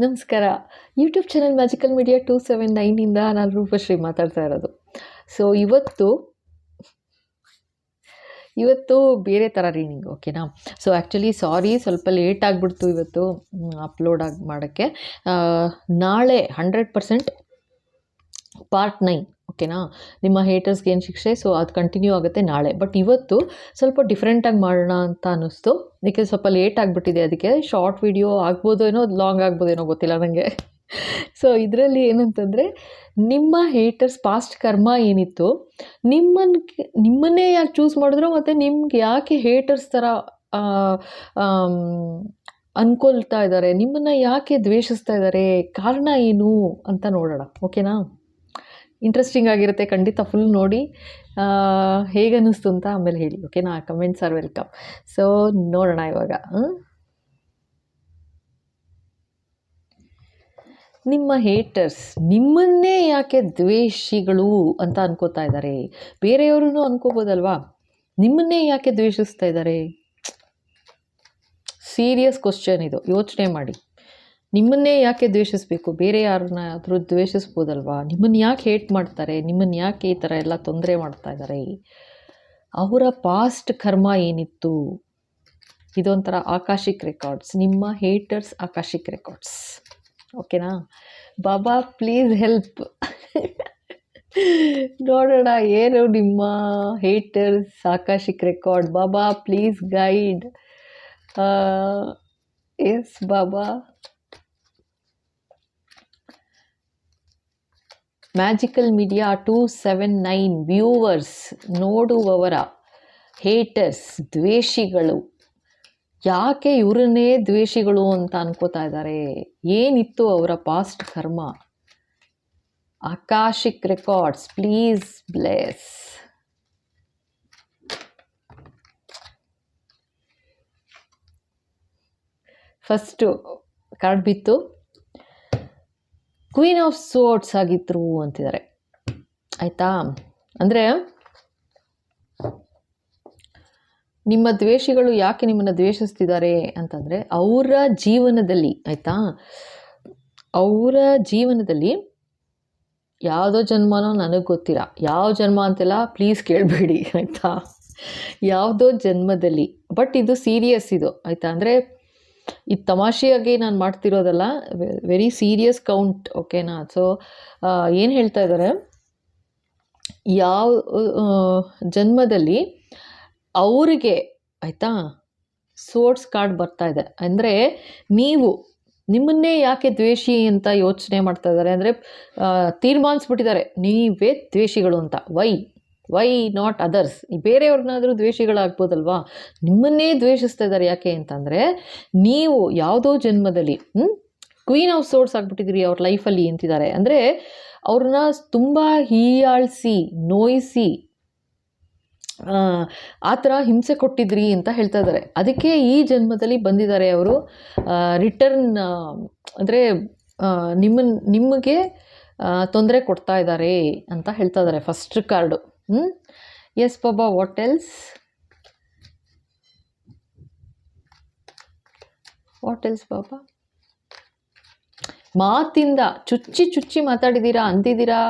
ನಮಸ್ಕಾರ. YouTube channel magical media 279 ನಾನು ರೂಪಶ್ರೀ ಮಾತಾಡ್ತಾ ಇರೋದು. ಸೊ ಇವತ್ತು ಬೇರೆ ಥರ ರೀಡಿಂಗ್, ಓಕೆನಾ. ಸೊ ಆ್ಯಕ್ಚುಲಿ ಸಾರಿ, ಸ್ವಲ್ಪ ಲೇಟ್ ಆಗಿಬಿಡ್ತು ಇವತ್ತು ಅಪ್ಲೋಡ್ ಮಾಡೋಕ್ಕೆ. ನಾಳೆ 100% ಪಾರ್ಟ್ 9, ಓಕೆನಾ. ನಿಮ್ಮ ಹೇಟರ್ಸ್ಗೆ ಏನು ಶಿಕ್ಷೆ, ಸೊ ಅದು ಕಂಟಿನ್ಯೂ ಆಗುತ್ತೆ ನಾಳೆ. ಬಟ್ ಇವತ್ತು ಸ್ವಲ್ಪ ಡಿಫ್ರೆಂಟಾಗಿ ಮಾಡೋಣ ಅಂತ ಅನ್ನಿಸ್ತು, ಏಕೆ ಸ್ವಲ್ಪ ಲೇಟ್ ಆಗಿಬಿಟ್ಟಿದೆ. ಅದಕ್ಕೆ ಶಾರ್ಟ್ ವಿಡಿಯೋ ಆಗ್ಬೋದೇನೋ, ಲಾಂಗ್ ಆಗ್ಬೋದೇನೋ ಗೊತ್ತಿಲ್ಲ ನನಗೆ. ಸೊ ಇದರಲ್ಲಿ ಏನಂತಂದರೆ, ನಿಮ್ಮ ಹೇಟರ್ಸ್ ಪಾಸ್ಟ್ ಕರ್ಮ ಏನಿತ್ತು, ನಿಮ್ಮನ್ನೇ ಯಾಕೆ ಚೂಸ್ ಮಾಡಿದ್ರು, ಮತ್ತು ನಿಮ್ಗೆ ಯಾಕೆ ಹೇಟರ್ಸ್ ಥರ ಅಂದ್ಕೊಳ್ತಾ ಇದ್ದಾರೆ, ನಿಮ್ಮನ್ನು ಯಾಕೆ ದ್ವೇಷಿಸ್ತಾ ಇದ್ದಾರೆ, ಕಾರಣ ಏನು ಅಂತ ನೋಡೋಣ, ಓಕೆನಾ. ಇಂಟ್ರೆಸ್ಟಿಂಗ್ ಆಗಿರುತ್ತೆ, ಖಂಡಿತ ಫುಲ್ ನೋಡಿ. ಹೇಗನ್ನಿಸ್ತು ಅಂತ ಆಮೇಲೆ ಹೇಳಿ, ಓಕೆನಾ. Comments R welcome. ಸೊ ನೋಡೋಣ ಇವಾಗ. ನಿಮ್ಮ ಹೇಟರ್ಸ್ ನಿಮ್ಮನ್ನೇ ಯಾಕೆ ದ್ವೇಷಿಗಳು ಅಂತ ಅನ್ಕೋತಾ ಇದ್ದಾರೆ. ಬೇರೆಯವ್ರೂ ಅನ್ಕೋಬೋದಲ್ವಾ, ನಿಮ್ಮನ್ನೇ ಯಾಕೆ ದ್ವೇಷಿಸ್ತಾ ಇದ್ದಾರೆ. ಸೀರಿಯಸ್ ಕ್ವಶನ್ ಇದು, ಯೋಚನೆ ಮಾಡಿ. ನಿಮ್ಮನ್ನೇ ಯಾಕೆ ದ್ವೇಷಿಸಬೇಕು, ಬೇರೆ ಯಾರನ್ನಾದರೂ ದ್ವೇಷಿಸ್ಬೋದಲ್ವಾ. ನಿಮ್ಮನ್ನು ಯಾಕೆ ಹೇಟ್ ಮಾಡ್ತಾರೆ, ನಿಮ್ಮನ್ನು ಯಾಕೆ ಈ ಥರ ಎಲ್ಲ ತೊಂದರೆ ಮಾಡ್ತಾ ಇದ್ದಾರೆ, ಅವರ ಪಾಸ್ಟ್ ಕರ್ಮ ಏನಿತ್ತು. ಇದೊಂಥರ ಆಕಾಶಿಕ್ ರೆಕಾರ್ಡ್ಸ್, ನಿಮ್ಮ ಹೇಟರ್ಸ್ ಆಕಾಶಿಕ್ ರೆಕಾರ್ಡ್ಸ್, ಓಕೆನಾ. ಬಾಬಾ ಪ್ಲೀಸ್ ಹೆಲ್ಪ್. ನೋಡೋಣ ಏನು ನಿಮ್ಮ ಹೇಟರ್ಸ್ ಆಕಾಶಿಕ್ ರೆಕಾರ್ಡ್. ಬಾಬಾ ಪ್ಲೀಸ್ ಗೈಡ್. ಎಸ್ ಬಾಬಾ. ಮ್ಯಾಜಿಕಲ್ ಮೀಡಿಯಾ 279 ವ್ಯೂವರ್ಸ್, ನೋಡುವವರ ಹೇಟರ್ಸ್, ದ್ವೇಷಿಗಳು ಯಾಕೆ ಇವರನ್ನೇ ದ್ವೇಷಿಗಳು ಅಂತ ಅನ್ಕೋತಾ ಇದ್ದಾರೆ. ಏನಿತ್ತು ಅವರ ಪಾಸ್ಟ್ ಕರ್ಮ. Akashic records please bless. First card ಬಿತ್ತು, ಕ್ವೀನ್ ಆಫ್ ಸೋರ್ಡ್ಸ್ ಆಗಿದ್ರು ಅಂತಿದ್ದಾರೆ, ಆಯಿತಾ. ಅಂದರೆ ನಿಮ್ಮ ದ್ವೇಷಿಗಳು ಯಾಕೆ ನಿಮ್ಮನ್ನು ದ್ವೇಷಿಸ್ತಿದ್ದಾರೆ ಅಂತಂದರೆ, ಅವರ ಜೀವನದಲ್ಲಿ, ಆಯಿತಾ, ಅವರ ಜೀವನದಲ್ಲಿ ಯಾವುದೋ ಜನ್ಮನೋ ನನಗೆ ಗೊತ್ತಿಲ್ಲ, ಯಾವ ಜನ್ಮ ಅಂತೆಲ್ಲ ಪ್ಲೀಸ್ ಕೇಳಬೇಡಿ, ಆಯಿತಾ. ಯಾವುದೋ ಜನ್ಮದಲ್ಲಿ, ಬಟ್ ಇದು ಸೀರಿಯಸ್ ಇದು, ಆಯಿತಾ. ಅಂದರೆ ಇದು ತಮಾಷೆಯಾಗಿ ನಾನು ಮಾಡ್ತಿರೋದಲ್ಲ, ವೆರಿ ಸೀರಿಯಸ್ ಕೌಂಟ್, ಓಕೆನಾ. ಸೊ ಏನು ಹೇಳ್ತಾ ಇದ್ದಾರೆ, ಯಾವ ಜನ್ಮದಲ್ಲಿ ಅವರಿಗೆ, ಆಯಿತಾ, ಸೋರ್ಸ್ ಕಾರ್ಡ್ ಬರ್ತಾ ಇದೆ. ಅಂದರೆ ನಿಮ್ಮನ್ನೇ ಯಾಕೆ ದ್ವೇಷಿ ಅಂತ ಯೋಚನೆ ಮಾಡ್ತಾ ಇದ್ದಾರೆ. ಅಂದರೆ ತೀರ್ಮಾನಿಸ್ಬಿಟ್ಟಿದ್ದಾರೆ ನೀವೇ ದ್ವೇಷಿಗಳು ಅಂತ. Why not others. ಬೇರೆಯವ್ರನ್ನಾದರೂ ದ್ವೇಷಿಗಳಾಗ್ಬೋದಲ್ವಾ, ನಿಮ್ಮನ್ನೇ ದ್ವೇಷಿಸ್ತಾ ಇದ್ದಾರೆ. ಯಾಕೆ ಅಂತಂದರೆ, ನೀವು ಯಾವುದೋ ಜನ್ಮದಲ್ಲಿ ಕ್ವೀನ್ ಆಫ್ ಸೋರ್ಡ್ಸ್ ಆಗಿಬಿಟ್ಟಿದ್ರಿ ಅವ್ರ ಲೈಫಲ್ಲಿ ಅಂತಿದ್ದಾರೆ. ಅಂದರೆ ಅವ್ರನ್ನ ತುಂಬ ಹೀಯಾಳಿಸಿ, ನೋಯಿಸಿ, ಆ ಥರ ಹಿಂಸೆ ಕೊಟ್ಟಿದ್ರಿ ಅಂತ ಹೇಳ್ತಾ ಇದ್ದಾರೆ. ಅದಕ್ಕೆ ಈ ಜನ್ಮದಲ್ಲಿ ಬಂದಿದ್ದಾರೆ ಅವರು ರಿಟರ್ನ್, ಅಂದರೆ ನಿಮಗೆ ತೊಂದರೆ ಕೊಡ್ತಾ ಇದ್ದಾರೆ ಅಂತ ಹೇಳ್ತಾ ಇದ್ದಾರೆ. First card. ಎಸ್ ಬಾಬಾ, ವಾಟ್ ಎಲ್ಸ್ ಬಾಬಾ. ಮಾತಿಂದ ಚುಚ್ಚಿ ಮಾತಾಡಿದ್ದೀರಾ, ಅಂದಿದ್ದೀರಾ,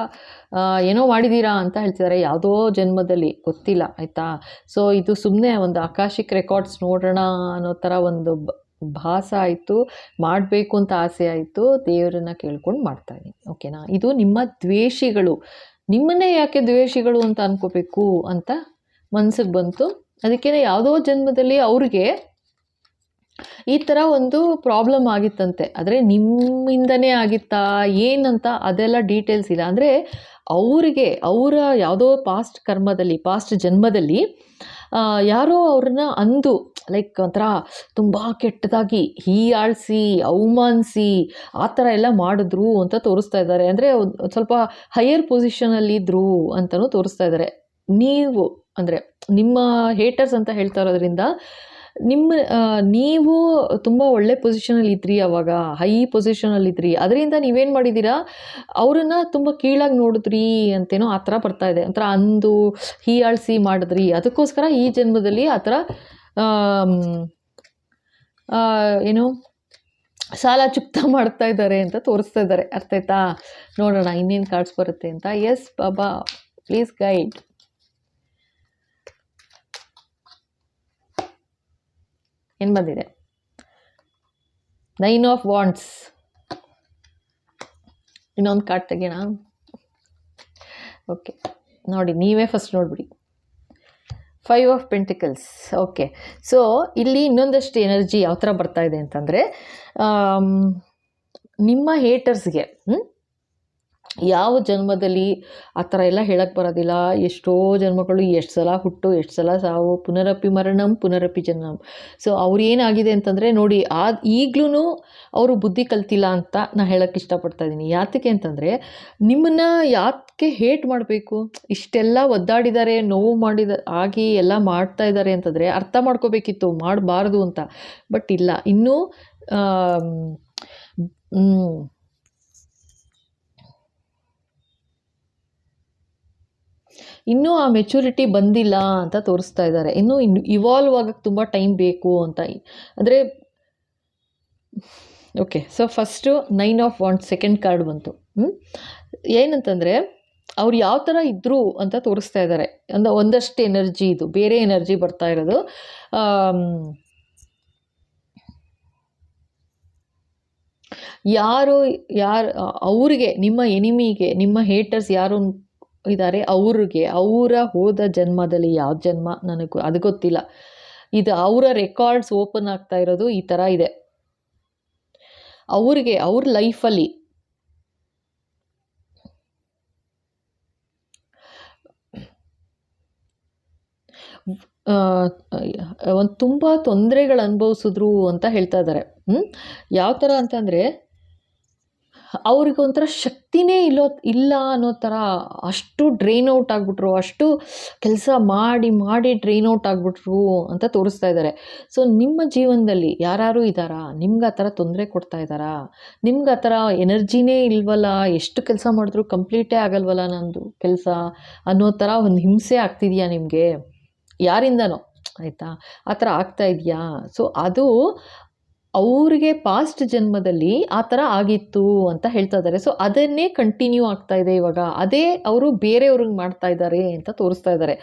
ಏನೋ ಮಾಡಿದ್ದೀರಾ ಅಂತ ಹೇಳ್ತಿದ್ದಾರೆ ಯಾವುದೋ ಜನ್ಮದಲ್ಲಿ, ಗೊತ್ತಿಲ್ಲ, ಆಯಿತಾ. ಸೊ ಇದು ಸುಮ್ಮನೆ ಒಂದು ಆಕಾಶಿಕ್ ರೆಕಾರ್ಡ್ಸ್ ನೋಡೋಣ ಅನ್ನೋ ಥರ ಒಂದು ಭಾಸ ಆಯಿತು, ಮಾಡಬೇಕು ಅಂತ ಆಸೆ ಆಯಿತು, ದೇವರನ್ನ ಕೇಳ್ಕೊಂಡು ಮಾಡ್ತಾಯಿದ್ದೀನಿ, ಓಕೆನಾ. ಇದು ನಿಮ್ಮ ದ್ವೇಷಿಗಳು, ನಿಮ್ಮನ್ನೇ ಯಾಕೆ ದ್ವೇಷಿಗಳು ಅಂತ ಅನ್ಕೋಬೇಕು ಅಂತ ಮನಸ್ಸಿಗೆ ಬಂತು. ಅದಕ್ಕೇ ಯಾವುದೋ ಜನ್ಮದಲ್ಲಿ ಅವ್ರಿಗೆ ಈ ಥರ ಒಂದು ಪ್ರಾಬ್ಲಮ್ ಆಗಿತ್ತಂತೆ. ಆದರೆ ನಿಮ್ಮಿಂದನೇ ಆಗಿತ್ತಾ ಏನಂತ ಅದೆಲ್ಲ ಡೀಟೇಲ್ಸ್ ಇಲ್ಲ. ಅಂದರೆ ಅವರ ಯಾವುದೋ ಪಾಸ್ಟ್ ಕರ್ಮದಲ್ಲಿ, ಪಾಸ್ಟ್ ಜನ್ಮದಲ್ಲಿ ಯಾರೋ ಅವ್ರನ್ನ ಅಂದು, ಲೈಕ್ ಒಂಥರ ತುಂಬ ಕೆಟ್ಟದಾಗಿ ಹೀಯಾಳಿಸಿ, ಅವಮಾನಿಸಿ, ಆ ಥರ ಎಲ್ಲ ಮಾಡಿದ್ರು ಅಂತ ತೋರಿಸ್ತಾ ಇದ್ದಾರೆ. ಅಂದರೆ ಸ್ವಲ್ಪ ಹೈಯರ್ ಪೊಸಿಷನಲ್ಲಿದ್ದರು ಅಂತಲೂ ತೋರಿಸ್ತಾ ಇದ್ದಾರೆ. ನೀವು ಅಂದರೆ ನಿಮ್ಮ ಹೇಟರ್ಸ್ ಅಂತ ಹೇಳ್ತಾ ಇರೋದ್ರಿಂದ ನೀವು ತುಂಬ ಒಳ್ಳೆ ಪೊಸಿಷನಲ್ಲಿ ಇದ್ರಿ, ಅವಾಗ ಹೈ ಪೊಸಿಷನಲ್ಲಿದ್ರಿ. ಅದರಿಂದ ನೀವೇನು ಮಾಡಿದ್ದೀರಾ, ಅವರನ್ನು ತುಂಬ ಕೀಳಾಗಿ ನೋಡಿದ್ರಿ ಅಂತೇನೋ ಆ ಥರ ಬರ್ತಾ ಇದೆ. ಒಂಥರ ಅಂದು ಹೀಯಾಳಿಸಿ ಮಾಡಿದ್ರಿ. ಅದಕ್ಕೋಸ್ಕರ ಈ ಜನ್ಮದಲ್ಲಿ ಆ ಥರ ಏನು ಸಾಲ ಚುಕ್ತಾ ಮಾಡ್ತಾ ಇದ್ದಾರೆ ಅಂತ ತೋರಿಸ್ತಾ ಇದ್ದಾರೆ. ಅರ್ಥ ಆಯ್ತಾ? ನೋಡೋಣ ಇನ್ನೇನು ಕಾರ್ಡ್ಸ್ ಬರುತ್ತೆ ಅಂತ. ಎಸ್ ಬಾಬಾ, ಪ್ಲೀಸ್ ಗೈಡ್. ಏನು ಬಂದಿದೆ? 9 ಆಫ್ ವಾಂಡ್ಸ್. ಇನ್ನೊಂದು ಕಾರ್ಡ್ ತೆಗೆಯೋಣ. ಓಕೆ, ನೋಡಿ, ನೀವೇ ಫಸ್ಟ್ ನೋಡ್ಬಿಡಿ. 5 ಆಫ್ ಪೆಂಟಿಕಲ್ಸ್. ಓಕೆ, ಸೊ ಇಲ್ಲಿ ಇನ್ನೊಂದಷ್ಟು ಎನರ್ಜಿ ಯಾವ ಥರ ಬರ್ತಾ ಇದೆ ಅಂತಂದರೆ, ನಿಮ್ಮ ಹೇಟರ್ಸ್ಗೆ ಯಾವ ಜನ್ಮದಲ್ಲಿ ಆ ಥರ ಎಲ್ಲ ಹೇಳಕ್ಕೆ ಬರೋದಿಲ್ಲ. ಎಷ್ಟೋ ಜನ್ಮಗಳು, ಎಷ್ಟು ಸಲ ಹುಟ್ಟು, ಎಷ್ಟು ಸಲ ಸಾವು, ಪುನರಪಿ ಮರಣಂ ಪುನರಪಿ ಜನ್ಮಂ. ಸೊ ಅವ್ರು ಏನಾಗಿದೆ ಅಂತಂದರೆ ನೋಡಿ, ಈಗಲೂ ಅವರು ಬುದ್ಧಿ ಕಲ್ತಿಲ್ಲ ಅಂತ ನಾನು ಹೇಳೋಕ್ಕೆ ಇಷ್ಟಪಡ್ತಾ ಇದ್ದೀನಿ. ಯಾತಕ್ಕೆ ಅಂತಂದರೆ, ನಿಮ್ಮನ್ನು ಯಾಕೆ ಹೇಟ್ ಮಾಡಬೇಕು? ಇಷ್ಟೆಲ್ಲ ಒದ್ದಾಡಿದ್ದಾರೆ, ನೋವು ಆಗಿ ಎಲ್ಲ ಮಾಡ್ತಾ ಇದ್ದಾರೆ ಅಂತಂದರೆ ಅರ್ಥ ಮಾಡ್ಕೋಬೇಕಿತ್ತು, ಮಾಡಬಾರ್ದು ಅಂತ. ಬಟ್ ಇಲ್ಲ, ಇನ್ನೂ ಇನ್ನೂ ಆ ಮೆಚುರಿಟಿ ಬಂದಿಲ್ಲ ಅಂತ ತೋರಿಸ್ತಾ ಇದ್ದಾರೆ. ಇನ್ನೂ ಇವಾಲ್ವ್ ಆಗೋಕ್ಕೆ ತುಂಬ ಟೈಮ್ ಬೇಕು ಅಂತ. ಅಂದರೆ okay, so first 9 of wands second card ಬಂತು. ಏನಂತಂದರೆ, ಅವ್ರು ಯಾವ ಥರ ಇದ್ದರು ಅಂತ ತೋರಿಸ್ತಾ ಇದ್ದಾರೆ. ಅಂದರೆ ಒಂದಷ್ಟು ಎನರ್ಜಿ, ಇದು ಬೇರೆ ಎನರ್ಜಿ ಬರ್ತಾ ಇರೋದು. ಯಾರು ಅವ್ರಿಗೆ, ನಿಮ್ಮ ಎನಿಮಿಗೆ, ನಿಮ್ಮ ಹೇಟರ್ಸ್ ಯಾರು ಇದ್ದಾರೆ ಅವ್ರಿಗೆ, ಅವರ ಹೋದ ಜನ್ಮದಲ್ಲಿ ಯಾವ ಜನ್ಮ ನನಗೂ ಅದು ಗೊತ್ತಿಲ್ಲ. ಇದು ಅವರ ರೆಕಾರ್ಡ್ಸ್ ಓಪನ್ ಆಗ್ತಾ ಇರೋದು ಈ ಥರ ಇದೆ. ಅವ್ರಿಗೆ ಅವ್ರ ಲೈಫಲ್ಲಿ ಒಂದು ತುಂಬ ತೊಂದರೆಗಳು ಅನುಭವಿಸಿದ್ರು ಅಂತ ಹೇಳ್ತಾ ಇದ್ದಾರೆ. ಯಾವ ಥರ ಅಂತಂದರೆ, ಅವ್ರಿಗೊಂಥರ ಶಕ್ತಿನೇ ಇಲ್ಲ ಅನ್ನೋ ಥರ, ಅಷ್ಟು ಡ್ರೈನ್ ಔಟ್ ಆಗಿಬಿಟ್ರು, ಅಷ್ಟು ಕೆಲಸ ಮಾಡಿ ಡ್ರೈನ್ ಔಟ್ ಆಗಿಬಿಟ್ರು ಅಂತ ತೋರಿಸ್ತಾ ಇದ್ದಾರೆ. ಸೊ ನಿಮ್ಮ ಜೀವನದಲ್ಲಿ ಯಾರು ಇದ್ದಾರಾ? ನಿಮ್ಗೆ ಆ ಥರ ತೊಂದರೆ ಕೊಡ್ತಾ ಇದ್ದಾರಾ? ನಿಮ್ಗೆ ಆ ಥರ ಎನರ್ಜಿನೇ ಇಲ್ವಲ್ಲ, ಎಷ್ಟು ಕೆಲಸ ಮಾಡಿದ್ರು ಕಂಪ್ಲೀಟೇ ಆಗಲ್ವಲ್ಲ ನಂದು ಕೆಲಸ ಅನ್ನೋ ಥರ ಒಂದು ಹಿಂಸೆ ಆಗ್ತಿದೆಯಾ ನಿಮಗೆ? ಯಾರಿಂದನೋ, ಆಯಿತಾ? ಆ ಥರ ಆಗ್ತಾ ಇದೆಯಾ? ಸೊ ಅದು ಅವ್ರಿಗೆ ಪಾಸ್ಟ್ ಜನ್ಮದಲ್ಲಿ ಆ ಥರ ಆಗಿತ್ತು ಅಂತ ಹೇಳ್ತಾ ಇದ್ದಾರೆ. ಸೊ ಅದನ್ನೇ ಕಂಟಿನ್ಯೂ ಆಗ್ತಾ ಇದೆ ಇವಾಗ. ಅದೇ ಅವರು ಬೇರೆಯವ್ರಿಗೆ ಮಾಡ್ತಾ ಇದ್ದಾರೆ ಅಂತ ತೋರಿಸ್ತಾ ಇದ್ದಾರೆ.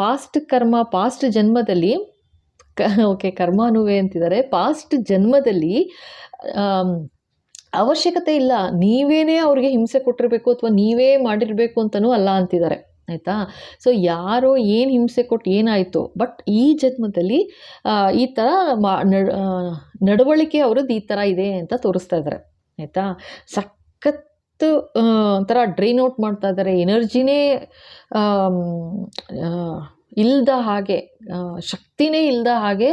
ಪಾಸ್ಟ್ ಕರ್ಮ, ಪಾಸ್ಟ್ ಜನ್ಮದಲ್ಲಿ ಓಕೆ, ಕರ್ಮಾನುವೆ ಅಂತಿದ್ದಾರೆ. ಪಾಸ್ಟ್ ಜನ್ಮದಲ್ಲಿ ಅವಶ್ಯಕತೆ ಇಲ್ಲ, ನೀವೇನೇ ಅವ್ರಿಗೆ ಹಿಂಸೆ ಕೊಟ್ಟಿರಬೇಕು ಅಥವಾ ನೀವೇ ಮಾಡಿರಬೇಕು ಅಂತಲೂ ಅಲ್ಲ ಅಂತಿದ್ದಾರೆ. ಆಯಿತಾ? ಸೊ ಯಾರೋ ಏನು ಹಿಂಸೆ ಕೊಟ್ಟು ಏನಾಯಿತು, ಬಟ್ ಈ ಜನ್ಮದಲ್ಲಿ ಈ ಥರ ನಡವಳಿಕೆ ಅವ್ರದ್ದು ಈ ಥರ ಇದೆ ಅಂತ ತೋರಿಸ್ತಾ ಇದ್ದಾರೆ. ಆಯಿತಾ? ಸಖತ್ತು ಒಂಥರ ಡ್ರೈನ್ ಔಟ್ ಮಾಡ್ತಾ ಇದ್ದಾರೆ. ಎನರ್ಜಿನೇ ಇಲ್ದ ಹಾಗೆ, ಶಕ್ತಿನೇ ಇಲ್ದ ಹಾಗೆ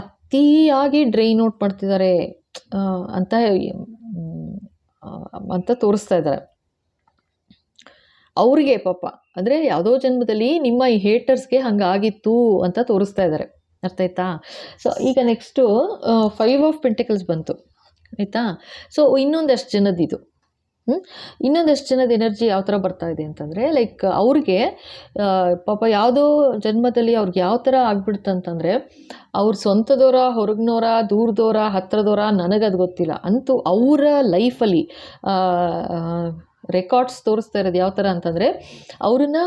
ಅತಿಯಾಗಿ ಡ್ರೈನ್ ಔಟ್ ಮಾಡ್ತಿದ್ದಾರೆ ಅಂತ ತೋರಿಸ್ತಾ ಇದ್ದಾರೆ. ಅವ್ರಿಗೆ ಪಾಪ, ಅಂದರೆ ಯಾವುದೋ ಜನ್ಮದಲ್ಲಿ ನಿಮ್ಮ ಈ ಹೇಟರ್ಸ್ಗೆ ಹಂಗಾಗಿತ್ತು ಅಂತ ತೋರಿಸ್ತಾ ಇದ್ದಾರೆ. ಅರ್ಥ ಆಯ್ತಾ? ಸೊ ಈಗ ನೆಕ್ಸ್ಟು 5 ಆಫ್ ಪೆಂಟಿಕಲ್ಸ್ ಬಂತು. ಆಯಿತಾ? ಸೊ ಇನ್ನೊಂದಷ್ಟು ಜನದ್ದು ಇನ್ನೊಂದಷ್ಟು ಜನದ ಎನರ್ಜಿ ಯಾವ ಥರ ಬರ್ತಾ ಇದೆ ಅಂತಂದರೆ, ಲೈಕ್ ಅವ್ರಿಗೆ ಪಾಪ ಯಾವುದೋ ಜನ್ಮದಲ್ಲಿ ಅವ್ರಿಗೆ ಯಾವ ಥರ ಆಗ್ಬಿಡ್ತಂತಂದರೆ, ಅವ್ರ ಸ್ವಂತದವರ, ಹೊರಗಿನವರ, ದೂರದವರ, ಹತ್ತಿರದವರ, ನನಗದು ಗೊತ್ತಿಲ್ಲ, ಅಂತೂ ಅವರ ಲೈಫಲ್ಲಿ ರೆಕಾರ್ಡ್ಸ್ ತೋರಿಸ್ತಾ ಇರೋದು ಯಾವ ಥರ ಅಂತಂದರೆ, ಅವ್ರನ್ನ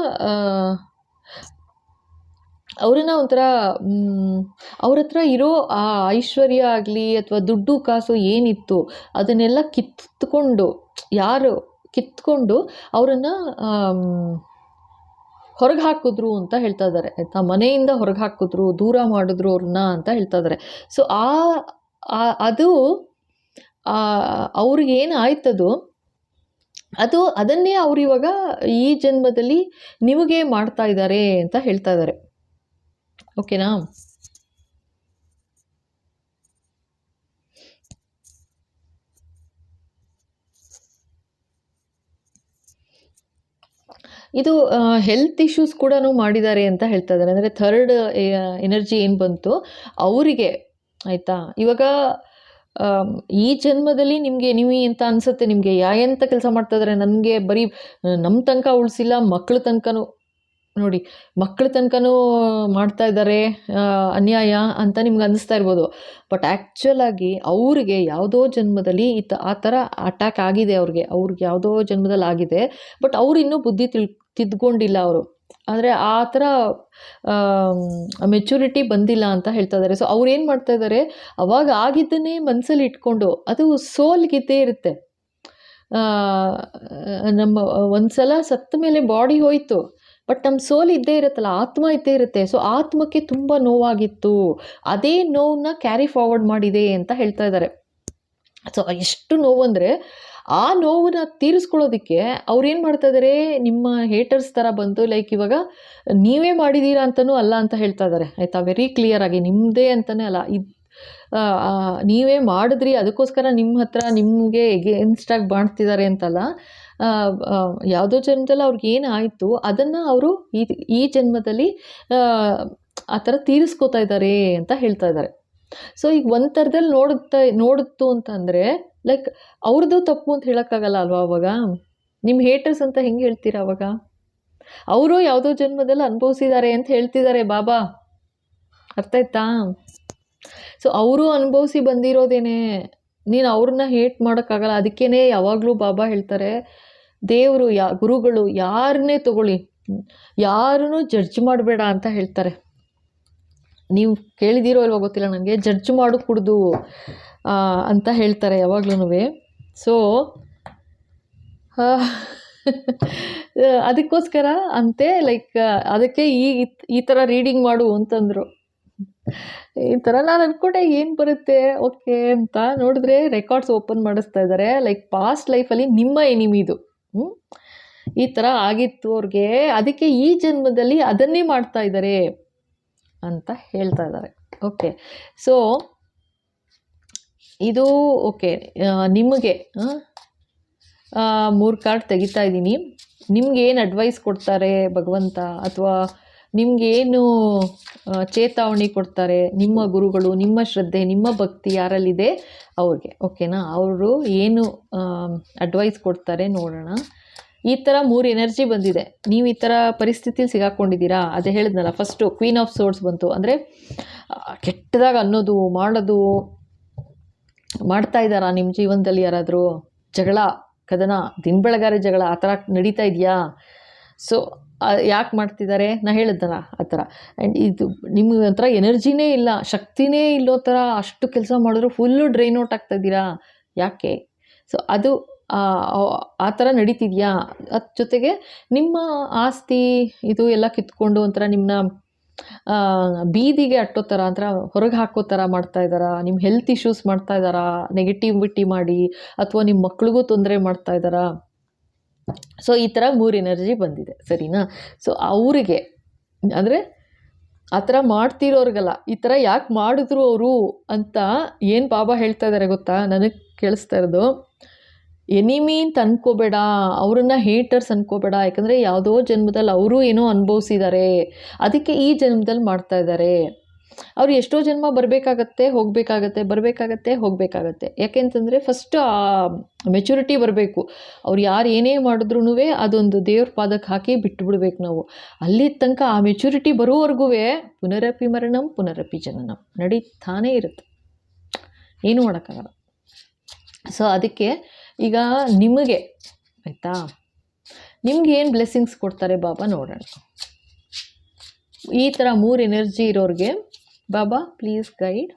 ಒಂಥರ ಅವ್ರ ಹತ್ರ ಇರೋ ಆ ಐಶ್ವರ್ಯ ಆಗಲಿ ಅಥವಾ ದುಡ್ಡು ಕಾಸು ಏನಿತ್ತು ಅದನ್ನೆಲ್ಲ ಕಿತ್ಕೊಂಡು ಅವರನ್ನು ಹೊರಗೆ ಹಾಕಿದ್ರು ಅಂತ ಹೇಳ್ತಾ ಇದ್ದಾರೆ. ಆಯಿತಾ? ಮನೆಯಿಂದ ಹೊರಗೆ ಹಾಕಿದ್ರು, ದೂರ ಮಾಡಿದ್ರು ಅವ್ರನ್ನ ಅಂತ ಹೇಳ್ತಾ ಇದ್ದಾರೆ. ಸೊ ಅದು ಅವ್ರಿಗೇನಾಯ್ತದು, ಅದನ್ನೇ ಅವ್ರು ಇವಾಗ ಈ ಜನ್ಮದಲ್ಲಿ ನಿಮಗೆ ಮಾಡ್ತಾ ಇದ್ದಾರೆ ಅಂತ ಹೇಳ್ತಾ ಇದ್ದಾರೆ. ಓಕೆನಾ? ಇದು ಹೆಲ್ತ್ ಇಶ್ಯೂಸ್ ಕೂಡ ಮಾಡಿದ್ದಾರೆ ಅಂತ ಹೇಳ್ತಾ ಇದ್ದಾರೆ. ಅಂದರೆ ಥರ್ಡ್ ಎನರ್ಜಿ ಏನು ಬಂತು ಅವರಿಗೆ, ಆಯಿತಾ? ಇವಾಗ ಈ ಜನ್ಮದಲ್ಲಿ ನಿಮಗೆ ಎನಿಮಿ ಅಂತ ಅನಿಸುತ್ತೆ ನಿಮಗೆ. ಎಂಥ ಕೆಲಸ ಮಾಡ್ತಾ ಇದ್ದಾರೆ, ನನಗೆ ಬರೀ ನಮ್ಮ ತನಕ ಉಳಿಸಿಲ್ಲ, ಮಕ್ಕಳ ತನಕನೂ ನೋಡಿ, ಮಕ್ಕಳ ತನಕನೂ ಮಾಡ್ತಾ ಇದ್ದಾರೆ ಅನ್ಯಾಯ ಅಂತ ನಿಮ್ಗೆ ಅನ್ನಿಸ್ತಾ ಇರ್ಬೋದು. ಬಟ್ ಆ್ಯಕ್ಚುಲ್ ಆಗಿ ಅವ್ರಿಗೆ ಯಾವುದೋ ಜನ್ಮದಲ್ಲಿ ಆ ಥರ ಅಟ್ಯಾಕ್ ಆಗಿದೆ ಅವ್ರಿಗೆ ಯಾವುದೋ ಜನ್ಮದಲ್ಲಿ ಆಗಿದೆ. ಬಟ್ ಅವ್ರು ಇನ್ನೂ ಬುದ್ಧಿ ತಿದ್ಕೊಂಡಿಲ್ಲ ಅವರು. ಅಂದರೆ ಆ ಥರ ಮೆಚುರಿಟಿ ಬಂದಿಲ್ಲ ಅಂತ ಹೇಳ್ತಾ ಇದ್ದಾರೆ. ಸೊ ಅವ್ರು ಏನು ಮಾಡ್ತಾ ಇದ್ದಾರೆ, ಅವಾಗ ಆಗಿದ್ದನ್ನೇ ಮನಸ್ಸಲ್ಲಿ ಇಟ್ಕೊಂಡು, ಅದು ಸೋಲ್ಗಿದ್ದೇ ಇರುತ್ತೆ. ನಮ್ಮ ಒಂದ್ಸಲ ಸತ್ತ ಮೇಲೆ ಬಾಡಿ ಹೋಯಿತು, ಬಟ್ ನಮ್ಮ ಸೋಲ್ ಇದ್ದೇ ಇರುತ್ತಲ್ಲ, ಆತ್ಮ ಇದ್ದೇ ಇರುತ್ತೆ. ಸೊ ಆತ್ಮಕ್ಕೆ ತುಂಬ ನೋವಾಗಿತ್ತು, ಅದೇ ನೋವನ್ನ ಕ್ಯಾರಿ ಫಾರ್ವರ್ಡ್ ಮಾಡಿದೆ ಅಂತ ಹೇಳ್ತಾ ಇದ್ದಾರೆ. ಸೊ ಎಷ್ಟು ನೋವು ಅಂದರೆ ಆ ನೋವನ್ನ ತೀರಿಸ್ಕೊಳ್ಳೋದಕ್ಕೆ ಅವ್ರೇನು ಮಾಡ್ತಾ ಇದ್ದಾರೆ, ನಿಮ್ಮ ಹೇಟರ್ಸ್ ಥರ ಬಂದು ಲೈಕ್ ಇವಾಗ ನೀವೇ ಮಾಡಿದ್ದೀರಾ ಅಂತಲೂ ಅಲ್ಲ ಅಂತ ಹೇಳ್ತಾ ಇದ್ದಾರೆ, ಆಯಿತಾ. ವೆರಿ ಕ್ಲಿಯರ್ ಆಗಿ ನಿಮ್ಮದೇ ಅಂತಲೇ ಅಲ್ಲ, ನೀವೇ ಮಾಡಿದ್ರಿ ಅದಕ್ಕೋಸ್ಕರ ನಿಮ್ಮ ಹತ್ರ ನಿಮಗೆ ಎಗೇನ್ಸ್ಟಾಗಿ ಮಾಡ್ತಿದ್ದಾರೆ ಅಂತಲ್ಲ. ಯಾವುದೋ ಜನ್ಮದಲ್ಲಿ ಅವ್ರಿಗೆ ಏನಾಯಿತು ಅದನ್ನು ಅವರು ಈ ಜನ್ಮದಲ್ಲಿ ಆ ಥರ ತೀರಿಸ್ಕೋತಾ ಇದ್ದಾರೆ ಅಂತ ಹೇಳ್ತಾ ಇದ್ದಾರೆ. ಸೊ ಈಗ ಒಂದು ಥರದಲ್ಲಿ ನೋಡುತ್ತು ಅಂತಂದರೆ ಲೈಕ್ ಅವ್ರದ್ದು ತಪ್ಪು ಅಂತ ಹೇಳೋಕ್ಕಾಗಲ್ಲ ಅಲ್ವಾ. ಅವಾಗ ನಿಮ್ಮ ಹೇಟರ್ಸ್ ಅಂತ ಹೆಂಗೆ ಹೇಳ್ತೀರಾ? ಅವಾಗ ಅವರು ಯಾವುದೋ ಜನ್ಮದಲ್ಲಿ ಅನುಭವಿಸಿದ್ದಾರೆ ಅಂತ ಹೇಳ್ತಿದ್ದಾರೆ ಬಾಬಾ, ಅರ್ಥ ಆಯ್ತಾ? ಸೊ ಅವರು ಅನುಭವಿಸಿ ಬಂದಿರೋದೇನೆ, ನೀನು ಅವ್ರನ್ನ ಹೇಟ್ ಮಾಡೋಕ್ಕಾಗಲ್ಲ. ಅದಕ್ಕೇ ಯಾವಾಗಲೂ ಬಾಬಾ ಹೇಳ್ತಾರೆ, ದೇವರು ಗುರುಗಳು ಯಾರನ್ನೇ ತಗೊಳ್ಳಿ, ಯಾರನ್ನೂ ಜಡ್ಜ್ ಮಾಡಬೇಡ ಅಂತ ಹೇಳ್ತಾರೆ. ನೀವು ಕೇಳಿದಿರೋ ಇಲ್ವೋ ಗೊತ್ತಿಲ್ಲ ನನಗೆ, ಜಡ್ಜ್ ಮಾಡು ಕುಡ್ದು ಅಂತ ಹೇಳ್ತಾರೆ ಯಾವಾಗ್ಲೂ. ಸೊ ಅದಕ್ಕೋಸ್ಕರ ಅಂತೆ ಲೈಕ್ ಅದಕ್ಕೆ ಈ ಥರ ರೀಡಿಂಗ್ ಮಾಡು ಅಂತಂದರು. ಈ ಥರ ನಾನು ಅಂದ್ಕೊಂಡೆ ಏನು ಬರುತ್ತೆ ಓಕೆ ಅಂತ. ನೋಡಿದ್ರೆ ರೆಕಾರ್ಡ್ಸ್ ಓಪನ್ ಮಾಡಿಸ್ತಾ ಇದ್ದಾರೆ, ಲೈಕ್ ಪಾಸ್ಟ್ ಲೈಫಲ್ಲಿ ನಿಮ್ಮ ಎನಿಮಿದು ಈ ಥರ ಆಗಿತ್ತು ಅವ್ರಿಗೆ, ಅದಕ್ಕೆ ಈ ಜನ್ಮದಲ್ಲಿ ಅದನ್ನೇ ಮಾಡ್ತಾ ಇದ್ದಾರೆ ಅಂತ ಹೇಳ್ತಾ ಇದ್ದಾರೆ. ಓಕೆ, ಸೊ ಇದು ಓಕೆ. ನಿಮಗೆ 3 ಕಾರ್ಡ್ ತೆಗಿತಾ ಇದ್ದೀನಿ. ನಿಮ್ಗೆ ಏನು ಅಡ್ವೈಸ್ ಕೊಡ್ತಾರೆ ಭಗವಂತ, ಅಥವಾ ನಿಮಗೇನು ಚೇತಾವಣೆ ಕೊಡ್ತಾರೆ ನಿಮ್ಮ ಗುರುಗಳು, ನಿಮ್ಮ ಶ್ರದ್ಧೆ, ನಿಮ್ಮ ಭಕ್ತಿ ಯಾರಲ್ಲಿದೆ ಅವ್ರಿಗೆ, ಓಕೆನಾ? ಅವರು ಏನು ಅಡ್ವೈಸ್ ಕೊಡ್ತಾರೆ ನೋಡೋಣ. ಈ ಥರ 3 ಎನರ್ಜಿ ಬಂದಿದೆ. ನೀವು ಈ ಥರ ಪರಿಸ್ಥಿತಿಲಿ ಸಿಗಾಕೊಂಡಿದ್ದೀರಾ, ಅದೇ ಹೇಳಿದ್ನಲ್ಲ, ಫಸ್ಟು ಕ್ವೀನ್ ಆಫ್ ಸೋರ್ಸ್ ಬಂತು. ಅಂದರೆ ಕೆಟ್ಟದಾಗ ಅನ್ನೋದು ಮಾಡೋದು ಮಾಡ್ತಾ ಇದ್ದಾರಾ ನಿಮ್ಮ ಜೀವನದಲ್ಲಿ? ಯಾರಾದರೂ ಜಗಳ, ಕದನ, ದಿನ ಬೆಳಗಾರೆ ಜಗಳ ಆ ಥರ ನಡೀತಾ ಇದೆಯಾ? ಸೊ ಯಾಕೆ ಮಾಡ್ತಿದ್ದಾರೆ ನಾ ಹೇಳಿದ್ನಲ್ಲ ಆ ಥರ. ಆ್ಯಂಡ್ ಇದು ನಿಮ್ಗೆ ಒಂಥರ ಎನರ್ಜಿನೇ ಇಲ್ಲ, ಶಕ್ತಿನೇ ಇಲ್ಲೋ ಥರ ಅಷ್ಟು ಕೆಲಸ ಮಾಡಿದ್ರು ಫುಲ್ಲು ಡ್ರೈನ್ ಔಟ್ ಆಗ್ತಾಯಿದ್ದೀರಾ, ಯಾಕೆ? ಸೊ ಅದು ಆ ಥರ ನಡೀತಿದೆಯಾ? ಅದ್ರ ಜೊತೆಗೆ ನಿಮ್ಮ ಆಸ್ತಿ ಇದು ಎಲ್ಲ ಕಿತ್ಕೊಂಡು ಒಂಥರ ನಿಮ್ಮನ್ನ ಬೀದಿಗೆ ಅಟ್ಟೋ ಥರ, ಒಂಥರ ಹೊರಗೆ ಹಾಕೋ ಥರ ಮಾಡ್ತಾ ಇದ್ದಾರಾ? ನಿಮ್ಮ ಹೆಲ್ತ್ ಇಶ್ಯೂಸ್ ಮಾಡ್ತಾ ಇದ್ದಾರಾ ನೆಗೆಟಿವಿಟಿ ಮಾಡಿ, ಅಥವಾ ನಿಮ್ಮ ಮಕ್ಳಿಗೂ ತೊಂದರೆ ಮಾಡ್ತಾ ಇದ್ದಾರಾ? ಸೊ ಈ ಥರ 3 ಎನರ್ಜಿ ಬಂದಿದೆ, ಸರಿನಾ? ಸೊ ಅವರಿಗೆ ಅಂದರೆ ಆ ಥರ ಮಾಡ್ತಿರೋರ್ಗಲ್ಲ, ಈ ಥರ ಯಾಕೆ ಮಾಡಿದ್ರು ಅವರು ಅಂತ ಏನು ಬಾಬಾ ಹೇಳ್ತಾ ಇದ್ದಾರೆ ಗೊತ್ತಾ? ನನಗೆ ಕೇಳಿಸ್ತಾ ಇರೋದು, ಎನಿಮಿ ಅಂತ ಅನ್ಕೋಬೇಡ, ಅವ್ರನ್ನ ಹೇಟರ್ಸ್ ಅನ್ಕೋಬೇಡ. ಯಾಕಂದರೆ ಯಾವುದೋ ಜನ್ಮದಲ್ಲಿ ಅವರು ಏನೋ ಅನುಭವಿಸಿದ್ದಾರೆ, ಅದಕ್ಕೆ ಈ ಜನ್ಮದಲ್ಲಿ ಮಾಡ್ತಾ ಇದ್ದಾರೆ. ಅವ್ರು ಎಷ್ಟೋ ಜನ್ಮ ಬರಬೇಕಾಗತ್ತೆ, ಹೋಗಬೇಕಾಗತ್ತೆ. ಯಾಕೆಂತಂದರೆ ಫಸ್ಟ್ ಆ ಮೆಚುರಿಟಿ ಬರಬೇಕು. ಅವ್ರು ಯಾರು ಏನೇ ಮಾಡಿದ್ರೂ ಅದೊಂದು ದೇವ್ರ ಪಾದಕ್ಕೆ ಹಾಕಿ ಬಿಟ್ಟುಬಿಡ್ಬೇಕು ನಾವು. ಅಲ್ಲಿ ತನಕ ಆ ಮೆಚುರಿಟಿ ಬರೋವರೆಗೂ ಪುನರಪಿ ಮರಣಂ ಪುನರಪಿ ಜನನಂ ನಡೀತಾನೇ ಇರುತ್ತೆ, ಏನೂ ಮಾಡೋಕ್ಕಾಗಲ್ಲ. ಸೊ ಅದಕ್ಕೆ ಈಗ ನಿಮಗೆ ಆಯಿತಾ, ನಿಮ್ಗೆ ಏನು ಬ್ಲೆಸ್ಸಿಂಗ್ಸ್ ಕೊಡ್ತಾರೆ ಬಾಬಾ ನೋಡೋಣ. ಈ ಥರ 3 ಎನರ್ಜಿ ಇರೋರಿಗೆ ಬಾಬಾ ಪ್ಲೀಸ್ ಗೈಡ್.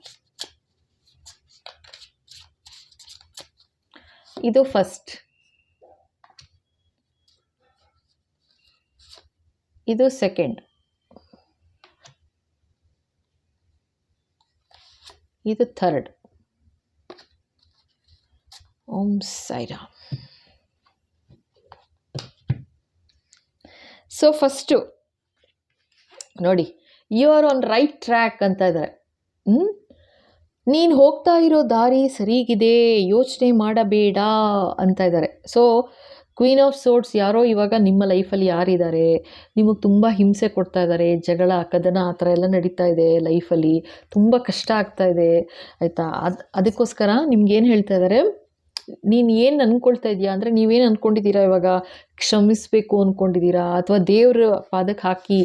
ಇದು ಫಸ್ಟ್, ಇದು ಸೆಕೆಂಡ್, ಇದು third. Om Sairam. So first ನೋಡಿ, you are on right track ಅಂತ ಇದ್ದಾರೆ. ನೀನು ಹೋಗ್ತಾ ಇರೋ ದಾರಿ ಸರಿಗಿದೆ, ಯೋಚನೆ ಮಾಡಬೇಡ ಅಂತ ಇದ್ದಾರೆ. ಸೊ ಕ್ವೀನ್ ಆಫ್ ಸೋರ್ಡ್ಸ್ ಯಾರೋ ಇವಾಗ ನಿಮ್ಮ ಲೈಫಲ್ಲಿ ಯಾರಿದ್ದಾರೆ, ನಿಮಗೆ ತುಂಬ ಹಿಂಸೆ ಕೊಡ್ತಾ ಇದ್ದಾರೆ, ಜಗಳ, ಕದನ ಆ ಥರ ಎಲ್ಲ ನಡೀತಾ ಇದೆ ಲೈಫಲ್ಲಿ, ತುಂಬ ಕಷ್ಟ ಆಗ್ತಾ ಇದೆ ಆಯಿತಾ. ಅದಕ್ಕೋಸ್ಕರ ನಿಮ್ಗೇನು ಹೇಳ್ತಾ ಇದ್ದಾರೆ, ನೀನು ಏನು ಅಂದ್ಕೊಳ್ತಾ ಇದೆಯಾ ಅಂದರೆ ನೀವೇನು ಅಂದ್ಕೊಂಡಿದ್ದೀರಾ ಇವಾಗ, ಕ್ಷಮಿಸಬೇಕು ಅಂದ್ಕೊಂಡಿದ್ದೀರಾ ಅಥವಾ ದೇವ್ರ ಪಾದಕ್ಕೆ ಹಾಕಿ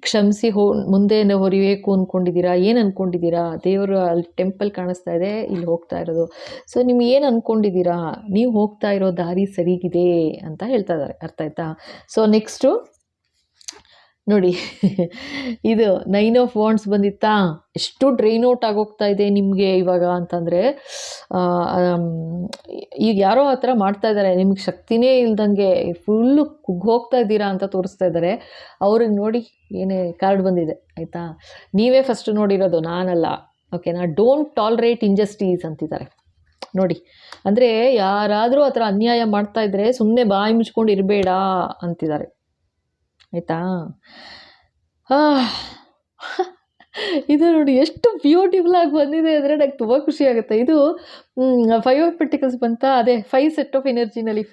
ಕ್ಷಮಿಸಿ ಮುಂದೆ ಹೊರಿಬೇಕು ಅಂದ್ಕೊಂಡಿದ್ದೀರಾ, ಏನು ಅಂದ್ಕೊಂಡಿದ್ದೀರಾ? ದೇವರು ಅಲ್ಲಿ ಟೆಂಪಲ್ ಕಾಣಿಸ್ತಾ ಇದೆ, ಇಲ್ಲಿ ಹೋಗ್ತಾ ಇರೋದು. ಸೊ ನೀವು ಏನು ಅಂದ್ಕೊಂಡಿದ್ದೀರಾ, ನೀವು ಹೋಗ್ತಾ ಇರೋ ದಾರಿ ಸರಿಗಿದೆ ಅಂತ ಹೇಳ್ತಾ ಇದ್ದಾರೆ. ಅರ್ಥ ಆಯ್ತಾ? ಸೊ ನೆಕ್ಸ್ಟು ನೋಡಿ ಇದು 9 ಆಫ್ ವಾಂಡ್ಸ್ ಬಂದಿತ್ತಾ, ಎಷ್ಟು ಡ್ರೈನ್ ಔಟ್ ಆಗೋಗ್ತಾ ಇದೆ ನಿಮಗೆ ಇವಾಗ ಅಂತಂದರೆ, ಈಗ ಯಾರೋ ಆ ಥರ ಮಾಡ್ತಾ ಇದ್ದಾರೆ, ನಿಮ್ಗೆ ಶಕ್ತಿನೇ ಇಲ್ದಂಗೆ ಫುಲ್ಲು ಹೋಗ್ತಾ ಇದ್ದೀರಾ ಅಂತ ತೋರಿಸ್ತಾ ಇದ್ದಾರೆ. ಅವ್ರಿಗೆ ನೋಡಿ ಏನೇ ಕಾರ್ಡ್ ಬಂದಿದೆ ಆಯಿತಾ, ನೀವೇ ಫಸ್ಟ್ ನೋಡಿರೋದು, ನಾನಲ್ಲ. ಓಕೆನಾ? ಡೋಂಟ್ ಟಾಲರೇಟ್ ಇಂಜಸ್ಟಿಸ್ ಅಂತಿದ್ದಾರೆ ನೋಡಿ. ಅಂದರೆ ಯಾರಾದರೂ ಆ ಥರ ಅನ್ಯಾಯ ಮಾಡ್ತಾ ಇದ್ದರೆ ಸುಮ್ಮನೆ ಬಾಯಿ ಮುಚ್ಕೊಂಡು ಇರಬೇಡ ಅಂತಿದ್ದಾರೆ ಆಯಿತಾ. ಇದು ನೋಡಿ ಎಷ್ಟು ಬ್ಯೂಟಿಫುಲ್ ಆಗಿ ಬಂದಿದೆ ಅಂದರೆ ನಂಗೆ ತುಂಬ ಖುಷಿ ಆಗುತ್ತೆ. ಇದು 5 ಆಫ್ ಪೆಂಟಿಕಲ್ಸ್ ಬಂತ, ಅದೇ 5 ಸೆಟ್ ಆಫ್ ಎನರ್ಜಿನಲ್ಲಿ,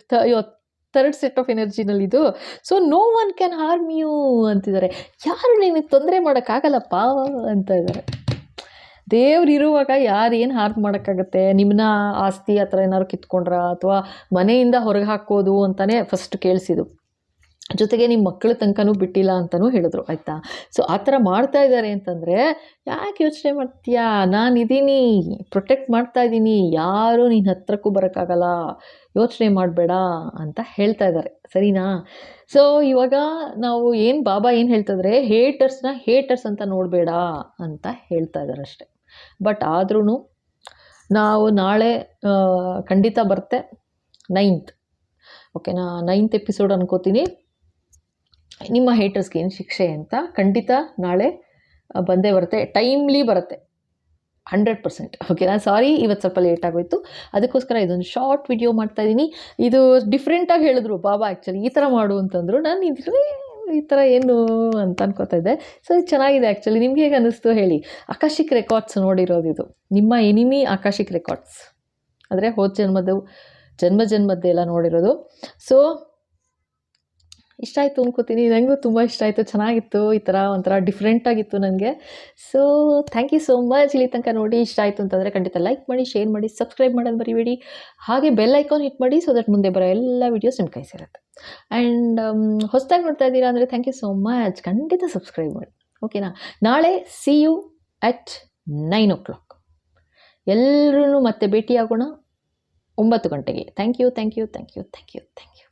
ಥರ್ಡ್ ಸೆಟ್ ಆಫ್ ಎನರ್ಜಿನಲ್ಲಿ ಇದು. So no one can harm you ಅಂತಿದ್ದಾರೆ. ಯಾರು ನಿನಗೆ ತೊಂದರೆ ಮಾಡೋಕ್ಕಾಗಲ್ಲಪ್ಪ ಅಂತ ಇದ್ದಾರೆ. ದೇವ್ರು ಇರುವಾಗ ಯಾರು ಏನು ಹಾರ್ಮ್ ಮಾಡೋಕ್ಕಾಗತ್ತೆ? ನಿಮ್ಮನ್ನ ಆಸ್ತಿ ಆ ಥರ ಏನಾದ್ರು ಕಿತ್ಕೊಂಡ್ರ ಅಥವಾ ಮನೆಯಿಂದ ಹೊರಗೆ ಹಾಕೋದು ಅಂತಲೇ ಫಸ್ಟ್ ಕೇಳಿಸಿದ್ದು. ಜೊತೆಗೆ ನಿಮ್ಮ ಮಕ್ಕಳ ತನಕನೂ ಬಿಟ್ಟಿಲ್ಲ ಅಂತಲೂ ಹೇಳಿದ್ರು ಆಯಿತಾ. ಸೊ ಆ ಥರ ಮಾಡ್ತಾ ಇದ್ದಾರೆ ಅಂತಂದರೆ ಯಾಕೆ ಯೋಚನೆ ಮಾಡ್ತೀಯಾ? ನಾನಿದ್ದೀನಿ, ಪ್ರೊಟೆಕ್ಟ್ ಮಾಡ್ತಾ ಇದ್ದೀನಿ, ಯಾರೂ ನಿನ್ನ ಹತ್ರಕ್ಕೂ ಬರೋಕ್ಕಾಗಲ್ಲ, ಯೋಚನೆ ಮಾಡಬೇಡ ಅಂತ ಹೇಳ್ತಾ ಇದ್ದಾರೆ. ಸರಿನಾ? ಸೊ ಇವಾಗ ನಾವು ಏನು ಬಾಬಾ ಏನು ಹೇಳ್ತಿದ್ರೆ, ಹೇಟರ್ಸ್ ಅಂತ ನೋಡಬೇಡ ಅಂತ ಹೇಳ್ತಾ ಇದ್ದಾರೆ ಅಷ್ಟೆ. ಬಟ್ ಆದ್ರೂ ನಾವು ನಾಳೆ ಖಂಡಿತ ಬರುತ್ತೆ 9th. ಓಕೆನಾ? 9th ಎಪಿಸೋಡ್ ಅನ್ಕೋತೀನಿ. ನಿಮ್ಮ ಹೇಟರ್ಸ್ಗೆ ಏನು ಶಿಕ್ಷೆ ಅಂತ ಖಂಡಿತ ನಾಳೆ ಬಂದೇ ಬರುತ್ತೆ, ಟೈಮ್ಲಿ ಬರುತ್ತೆ 100%. ಓಕೆನಾ? ಸಾರಿ ಇವತ್ತು ಸ್ವಲ್ಪ ಲೇಟ್ ಆಗೋಯ್ತು, ಅದಕ್ಕೋಸ್ಕರ ಇದೊಂದು ಶಾರ್ಟ್ ವಿಡಿಯೋ ಮಾಡ್ತಾಯಿದ್ದೀನಿ. ಇದು ಡಿಫ್ರೆಂಟಾಗಿ ಹೇಳಿದ್ರು ಬಾಬಾ, ಆ್ಯಕ್ಚುಲಿ ಈ ಥರ ಮಾಡು ಅಂತಂದರು. ನಾನು ಈ ಥರ ಏನು ಅಂತ ಅನ್ಕೋತಾ ಇದ್ದೆ. ಸೊ ಇದು ಚೆನ್ನಾಗಿದೆ ಆ್ಯಕ್ಚುಲಿ. ನಿಮ್ಗೆ ಹೇಗೆ ಅನ್ನಿಸ್ತು ಹೇಳಿ. ಆಕಾಶಿಕ್ ರೆಕಾರ್ಡ್ಸ್ ನೋಡಿರೋದು ಇದು, ನಿಮ್ಮ ಎನಿಮಿ ಆಕಾಶಿಕ್ ರೆಕಾರ್ಡ್ಸ್ ಅಂದರೆ ಹೋದ ಜನ್ಮದ್ದೆಲ್ಲ ನೋಡಿರೋದು. ಸೊ ಇಷ್ಟ ಆಯಿತು ಅನ್ಕೋತೀನಿ. ನನಗೂ ತುಂಬ ಇಷ್ಟ ಆಯಿತು, ಚೆನ್ನಾಗಿತ್ತು, ಈ ಥರ ಒಂಥರ ಡಿಫ್ರೆಂಟಾಗಿತ್ತು ನನಗೆ. So thank you so much. ಇಲ್ಲಿ ತನಕ ನೋಡಿ ಇಷ್ಟ ಆಯಿತು ಅಂತಂದರೆ ಖಂಡಿತ ಲೈಕ್ ಮಾಡಿ, ಶೇರ್ ಮಾಡಿ, ಸಬ್ಸ್ಕ್ರೈಬ್ ಮಾಡೋದು ಮರಿಬೇಡಿ. ಹಾಗೆ ಬೆಲ್ ಐಕಾನ್ ಹಿಟ್ ಮಾಡಿ, ಸೊ ದಟ್ ಮುಂದೆ ಬರೋ ಎಲ್ಲ ವೀಡಿಯೋಸ್ ನಿಮ್ಮ ಕೈ ಸೇರುತ್ತೆ. ಆ್ಯಂಡ್ ಹೊಸದಾಗಿ ನೋಡ್ತಾ ಇದ್ದೀರಾ ಅಂದರೆ ಥ್ಯಾಂಕ್ ಯು ಸೋ ಮಚ್, ಖಂಡಿತ ಸಬ್ಸ್ಕ್ರೈಬ್ ಮಾಡಿ. ಓಕೆನಾ? ನಾಳೆ ಸಿ ಯು ಅಟ್ 9 o'clock. ಎಲ್ಲರೂ ಮತ್ತೆ ಭೇಟಿಯಾಗೋಣ 9 ಗಂಟೆಗೆ. Thank you.